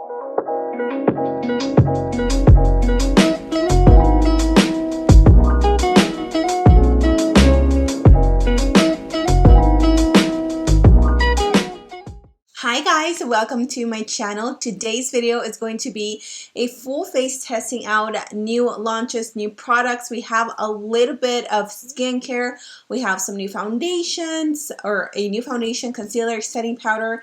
Hi guys, welcome to my channel. Today's video is going to be a full face testing out new launches, new products. We have a little bit of skincare. We have some new foundations, or a new foundation, concealer, setting powder,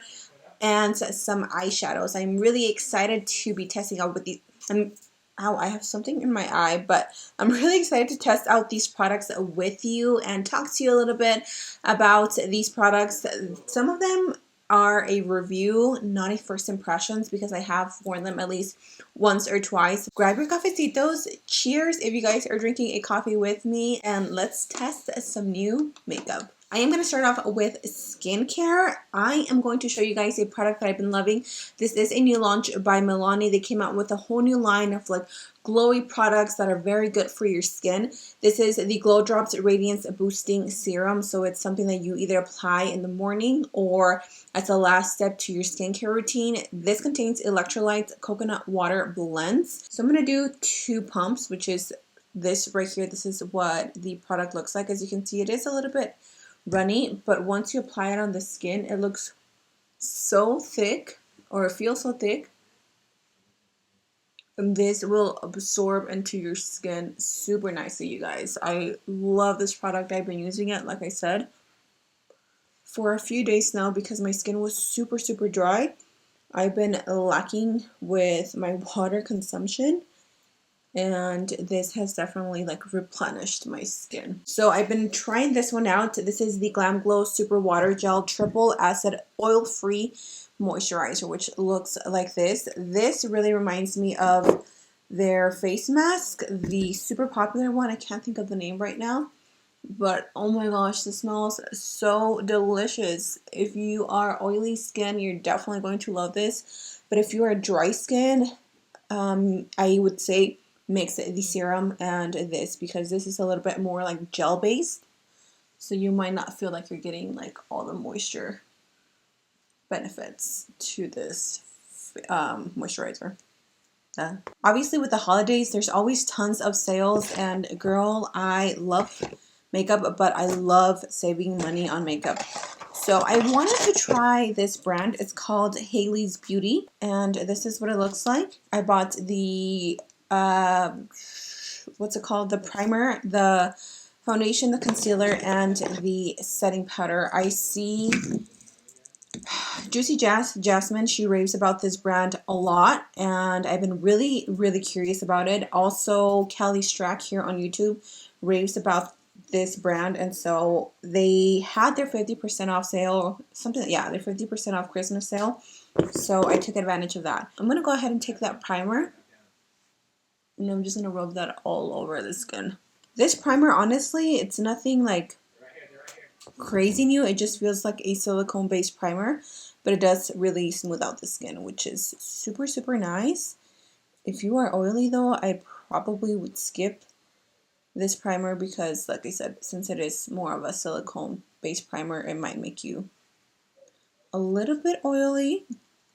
and some eyeshadows. I'm really excited to be testing out with these. Ow, I have something in my eye, but I'm really excited to test out these products with you and talk to you a little bit about these products. Some of them are a review, not a first impressions, because I have worn them at least once or twice. Grab your cafecitos. Cheers if you guys are drinking a coffee with me, and let's test some new makeup. I am going to start off with skincare. I am going to show you guys a product that I've been loving. This is a new launch by Milani. They came out with a whole new line of like glowy products that are very good for your skin. This is the Glow Drops Radiance Boosting Serum. So it's something that you either apply in the morning or as a last step to your skincare routine. This contains electrolytes, coconut water blends. So I'm going to do 2 pumps, which is this right here. This is what the product looks like. As you can see, it is a little bit runny, but once you apply it on the skin, it looks so thick, or it feels so thick, and this will absorb into your skin super nicely, you guys. I love this product. I've been using it, like I said, for a few days now because my skin was super dry. I've been lacking with my water consumption, and this has definitely like replenished my skin. So I've been trying this one out. This is the Glam Glow Super Water Gel Triple Acid Oil Free Moisturizer, which looks like this. This really reminds me of their face mask, the super popular one. I can't think of the name right now, but oh my gosh, this smells so delicious. If you are oily skin, you're definitely going to love this. But if you are dry skin, I would say mix the serum and this, because this is a little bit more like gel based, so you might not feel like you're getting like all the moisture benefits to this moisturizer. Obviously with the holidays, there's always tons of sales, and girl, I love makeup, but I love saving money on makeup. So I wanted to try this brand. It's called Hailey's Beauty, and this is what it looks like. I bought the what's it called? The primer, the foundation, the concealer, and the setting powder. I see Juicy Jasmine, she raves about this brand a lot, and I've been really curious about it. Also, Kelly Strack here on YouTube raves about this brand, and so they had their 50% off sale, something, yeah, their 50% off Christmas sale, so I took advantage of that. I'm going to go ahead and take that primer, and I'm just going to rub that all over the skin. This primer, honestly, it's nothing like crazy new. It just feels like a silicone based primer, but it does really smooth out the skin, which is super nice. If you are oily though, I probably would skip this primer because, like I said, since it is more of a silicone based primer, it might make you a little bit oily,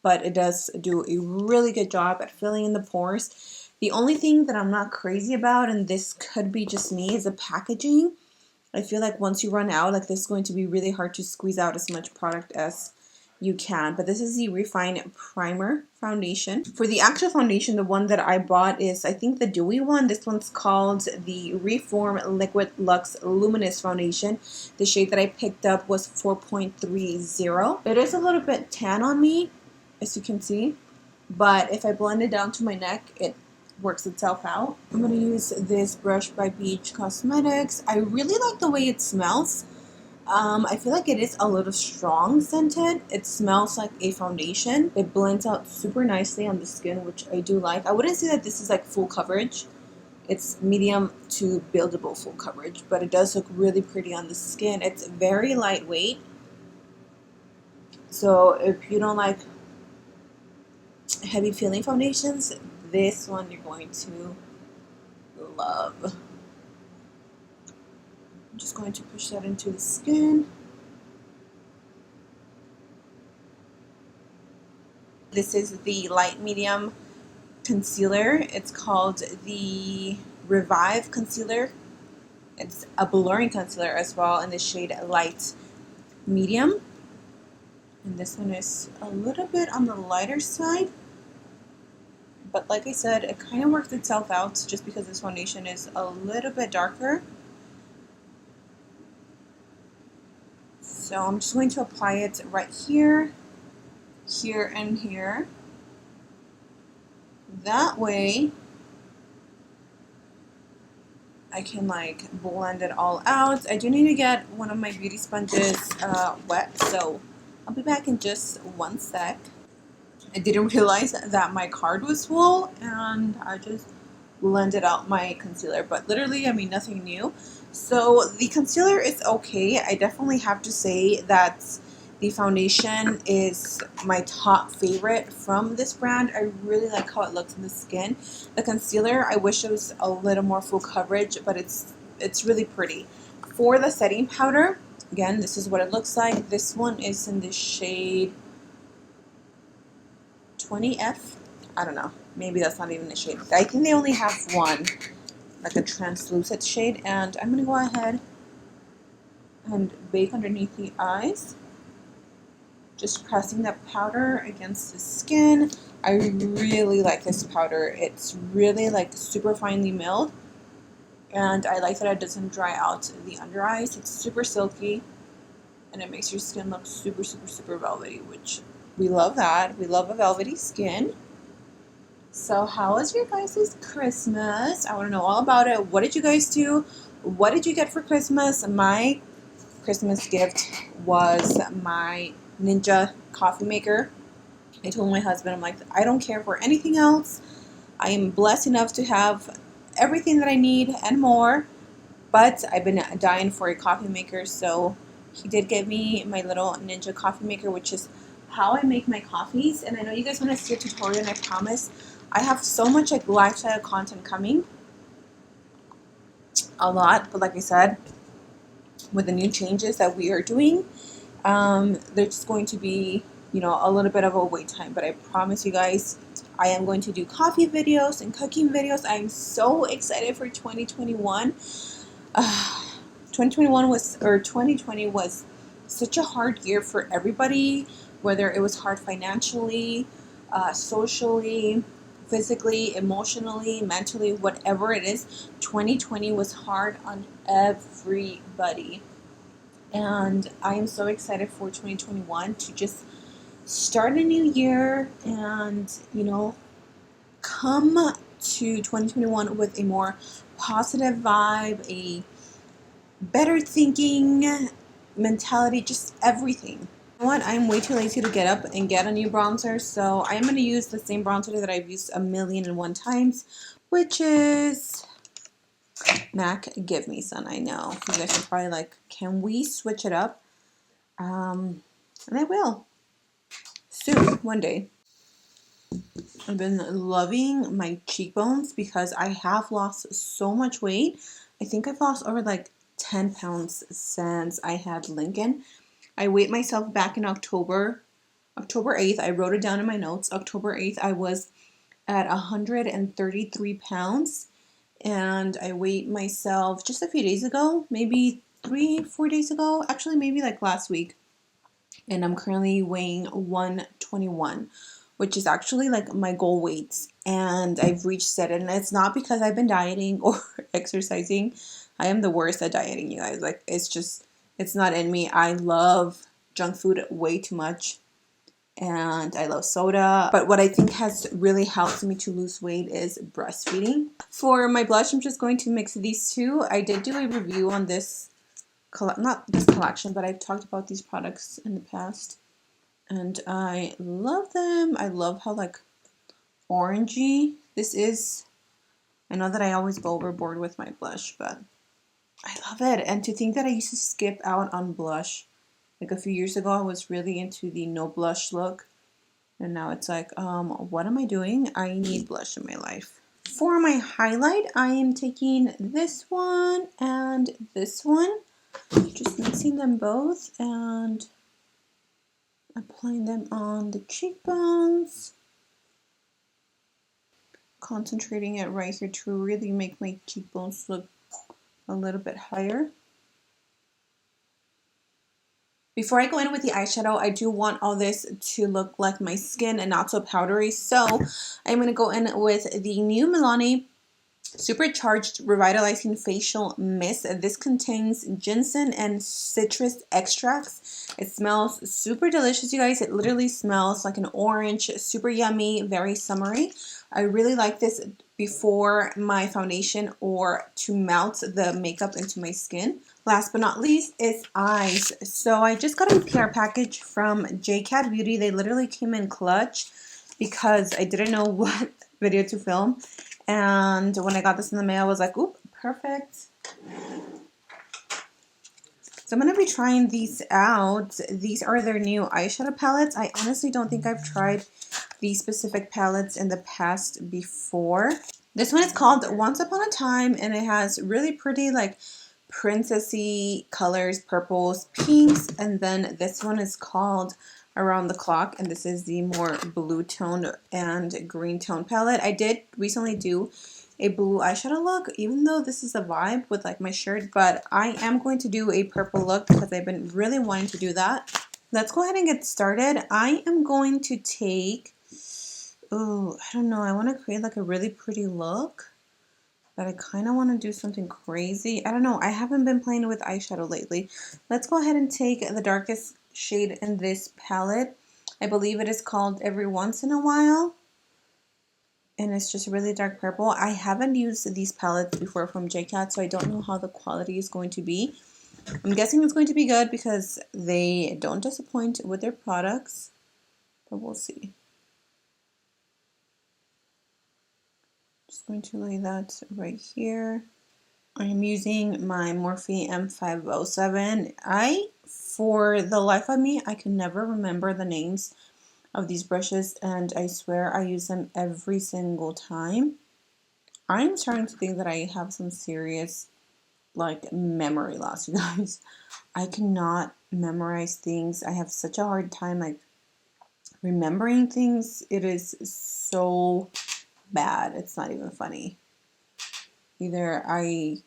but it does do a really good job at filling in the pores. The only thing that I'm not crazy about, and this could be just me, is the packaging. I feel like once you run out, like this is going to be really hard to squeeze out as much product as you can. But this is the Refine Primer Foundation. For the actual foundation, the one that I bought is, I think, the dewy one. This one's called the Reform Liquid Luxe Luminous Foundation. The shade that I picked up was 4.30. It is a little bit tan on me, as you can see. But if I blend it down to my neck, it works itself out. I'm going to use this brush by Beach Cosmetics. I really like the way it smells. I feel like it is a little strong scented. It smells like a foundation. It blends out super nicely on the skin, which I do like. I wouldn't say that this is like full coverage. It's medium to buildable full coverage, but it does look really pretty on the skin. It's very lightweight. So if you don't like heavy feeling foundations, this one you're going to love. I'm just going to push that into the skin. This is the light medium concealer. It's called the Revive Concealer. It's a blurring concealer as well in the shade light medium. And this one is a little bit on the lighter side. But like I said, it kind of works itself out just because this foundation is a little bit darker. So I'm just going to apply it right here, here, and here. That way I can like blend it all out. I do need to get one of my beauty sponges wet, so I'll be back in just one sec. I didn't realize that my card was full and I just blended out my concealer, but literally, I mean, nothing new. So the concealer is okay. I definitely have to say that the foundation is my top favorite from this brand. I really like how it looks in the skin. The concealer, I wish it was a little more full coverage, but it's really pretty. For the setting powder, again, this is what it looks like. This one is in the shade 20F. I don't know. Maybe that's not even a shade. I think they only have one, like a translucent shade. And I'm going to go ahead and bake underneath the eyes. Just pressing that powder against the skin. I really like this powder. It's really like super finely milled. And I like that it doesn't dry out the under eyes. It's super silky. And it makes your skin look super, super, super velvety, which we love that. We love a velvety skin. So how was your guys' Christmas? I want to know all about it. What did you guys do? What did you get for Christmas? My Christmas gift was my Ninja coffee maker. I told my husband, I'm like, I don't care for anything else. I am blessed enough to have everything that I need and more. But I've been dying for a coffee maker, so he did give me my little Ninja coffee maker, which is how I make my coffees. And I know you guys want to see a tutorial, and I promise I have so much like lifestyle content coming. A lot, but like I said, with the new changes that we are doing, there's just going to be, you know, a little bit of a wait time. But I promise you guys, I am going to do coffee videos and cooking videos. I'm so excited for 2021. 2020 was such a hard year for everybody, whether it was hard financially, socially, physically, emotionally, mentally, whatever it is. 2020 was hard on everybody. And I am so excited for 2021 to just start a new year and, you know, come to 2021 with a more positive vibe, a better thinking mentality, just everything. You know what? I'm way too lazy to get up and get a new bronzer, so I am going to use the same bronzer that I've used 1,000,001 times, which is MAC Give Me Sun. I know you guys are probably like, can we switch it up? And I will soon, one day. I've been loving my cheekbones because I have lost so much weight. I think I've lost over like 10 pounds since I had Lincoln. I weighed myself back in October 8th. I wrote it down in my notes. October 8th, I was at 133 pounds. And I weighed myself just a few days ago, maybe 3-4 days ago. Actually, maybe like last week. And I'm currently weighing 121, which is actually like my goal weight. And I've reached it. And it's not because I've been dieting or exercising. I am the worst at dieting, you guys. Like, it's not in me. I love junk food way too much. And I love soda. But what I think has really helped me to lose weight is breastfeeding. For my blush, I'm just going to mix these two. I did do a review on this, not this collection, but I've talked about these products in the past. And I love them. I love how like orangey this is. I know that I always go overboard with my blush, but I love it. And to think that I used to skip out on blush. Like a few years ago, I was really into the no blush look. And now it's like, what am I doing? I need blush in my life. For my highlight, I am taking this one and this one. Just mixing them both. And Applying them on the cheekbones. Concentrating it right here to really make my cheekbones look a little bit higher. Before I go in with the eyeshadow, I do want all this to look like my skin and not so powdery. So I'm going to go in with the new Milani Supercharged Revitalizing Facial Mist. This contains ginseng and citrus extracts. It smells super delicious, you guys. It literally smells like an orange, super yummy, very summery. I really like this before my foundation or to melt the makeup into my skin. Last but not least is eyes. So I just got a PR package from JCat Beauty. They literally came in clutch because I didn't know what video to film. And when I got this in the mail, I was like, oop, perfect. So I'm going to be trying these out. These are their new eyeshadow palettes. I honestly don't think I've tried these specific palettes in the past before. This one is called Once Upon a Time, and it has really pretty like princessy colors, purples, pinks, and then this one is called Around the Clock, and this is the more blue tone and green tone palette. I did recently do a blue eyeshadow look, even though this is a vibe with like my shirt, but I am going to do a purple look because I've been really wanting to do that. Let's go ahead and get started. I am going to take, oh, I don't know, I want to create like a really pretty look, but I kind of want to do something crazy. I don't know, I haven't been playing with eyeshadow lately. Let's go ahead and take the darkest shade in this palette. I believe it is called Every Once in a While, and it's just really dark purple. I haven't used these palettes before from JCat, so I don't know how the quality is going to be. I'm guessing it's going to be good because they don't disappoint with their products, but we'll see. Just going to lay that right here. I'm using my Morphe M507. For the life of me, I can never remember the names of these brushes, and I swear I use them every single time. I'm starting to think that I have some serious like memory loss, you guys. I cannot memorize things. I have such a hard time like remembering things. It is so bad. It's not even funny. Either I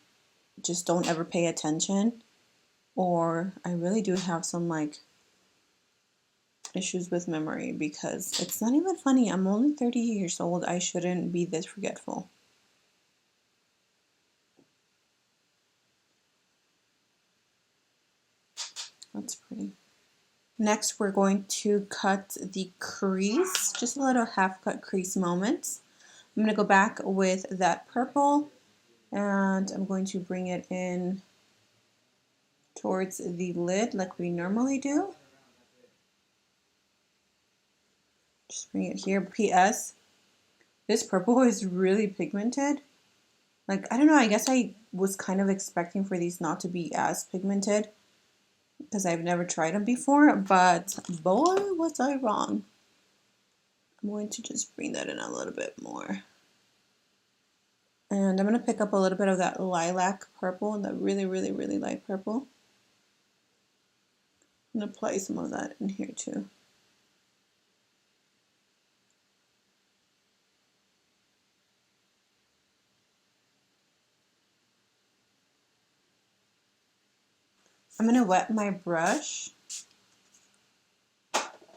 just don't ever pay attention, or I really do have some like issues with memory, because it's not even funny. I'm only 30 years old. I shouldn't be this forgetful. That's pretty. Next, we're going to cut the crease, just a little half cut crease moment. I'm going to go back with that purple, and I'm going to bring it in towards the lid like we normally do. Just bring it here. P.S. This purple is really pigmented. Like, I don't know, I guess I was kind of expecting for these not to be as pigmented because I've never tried them before, but boy, was I wrong. I'm going to just bring that in a little bit more. And I'm going to pick up a little bit of that lilac purple, that really, really, really light purple. I'm going to apply some of that in here too. I'm going to wet my brush,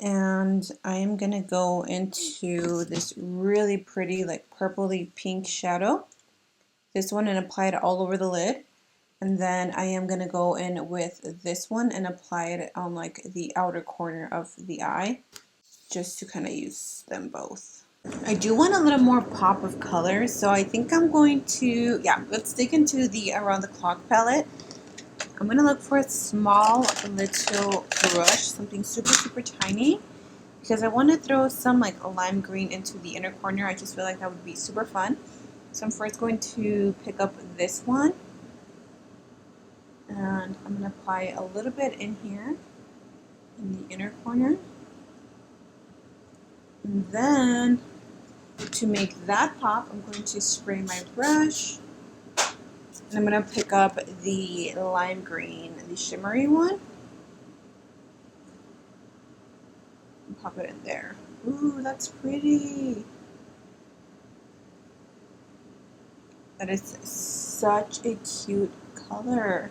and I am going to go into this really pretty like purpley pink shadow. This one, and apply it all over the lid. And then I am going to go in with this one and apply it on like the outer corner of the eye, just to kind of use them both. I do want a little more pop of color, so I think I'm going to, yeah, let's dig into the Around the Clock palette. I'm going to look for a small little brush, something super, super tiny, because I want to throw some like lime green into the inner corner. I just feel like that would be super fun. So I'm first going to pick up this one, and I'm going to apply a little bit in here in the inner corner. And then to make that pop, I'm going to spray my brush, and I'm going to pick up the lime green, the shimmery one. pop it in there. Ooh, that's pretty. That is such a cute color.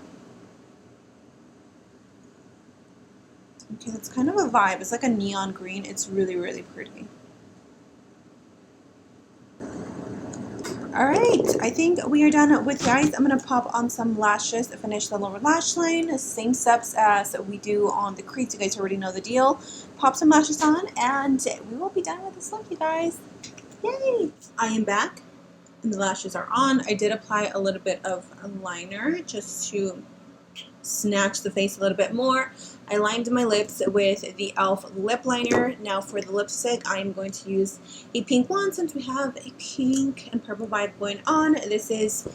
Okay, that's kind of a vibe. It's like a neon green. It's really, really pretty. Alright, I think we are done with guys. I'm going to pop on some lashes to finish the lower lash line. Same steps as we do on the crease. You guys already know the deal. Pop some lashes on and we will be done with this look, you guys. Yay! I am back and the lashes are on. I did apply a little bit of liner just to snatch the face a little bit more. I lined my lips with the e.l.f. lip liner. Now for the lipstick, I'm going to use a pink one since we have a pink and purple vibe going on. This is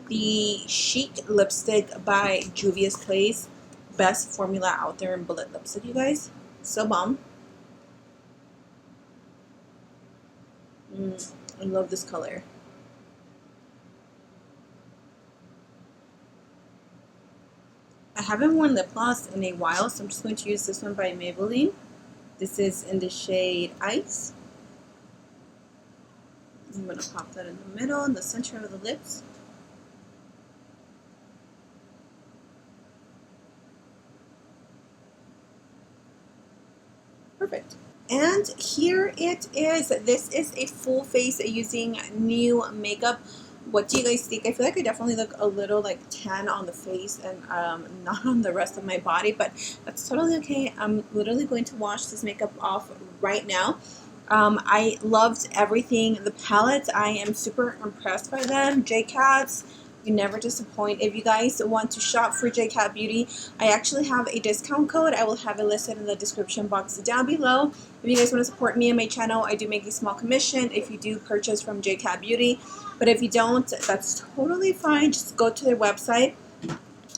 the Chic lipstick by Juvias Place. Best formula out there in bullet lipstick, you guys. So bomb. I love this color. I haven't worn lip gloss in a while, so I'm just going to use this one by Maybelline. This is in the shade Ice. I'm going to pop that in the middle, in the center of the lips. Perfect. And here it is. This is a full face using new makeup. What do you guys think? I feel like I definitely look a little like tan on the face and not on the rest of my body, but that's totally okay. I'm literally going to wash this makeup off right now. I loved everything. The palettes, I am super impressed by them. JCats, you never disappoint. If you guys want to shop for JCat Beauty, I actually have a discount code. I will have it listed in the description box down below. If you guys want to support me and my channel, I do make a small commission if you do purchase from JCat Beauty. But if you don't, that's totally fine. Just go to their website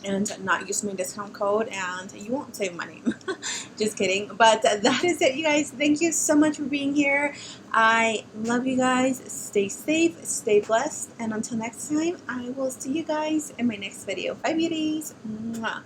and not use my discount code and you won't save money. Just kidding. But that is it, you guys. Thank you so much for being here. I love you guys. Stay safe, stay blessed, and until next time, I will see you guys in my next video. Bye, beauties. Mwah.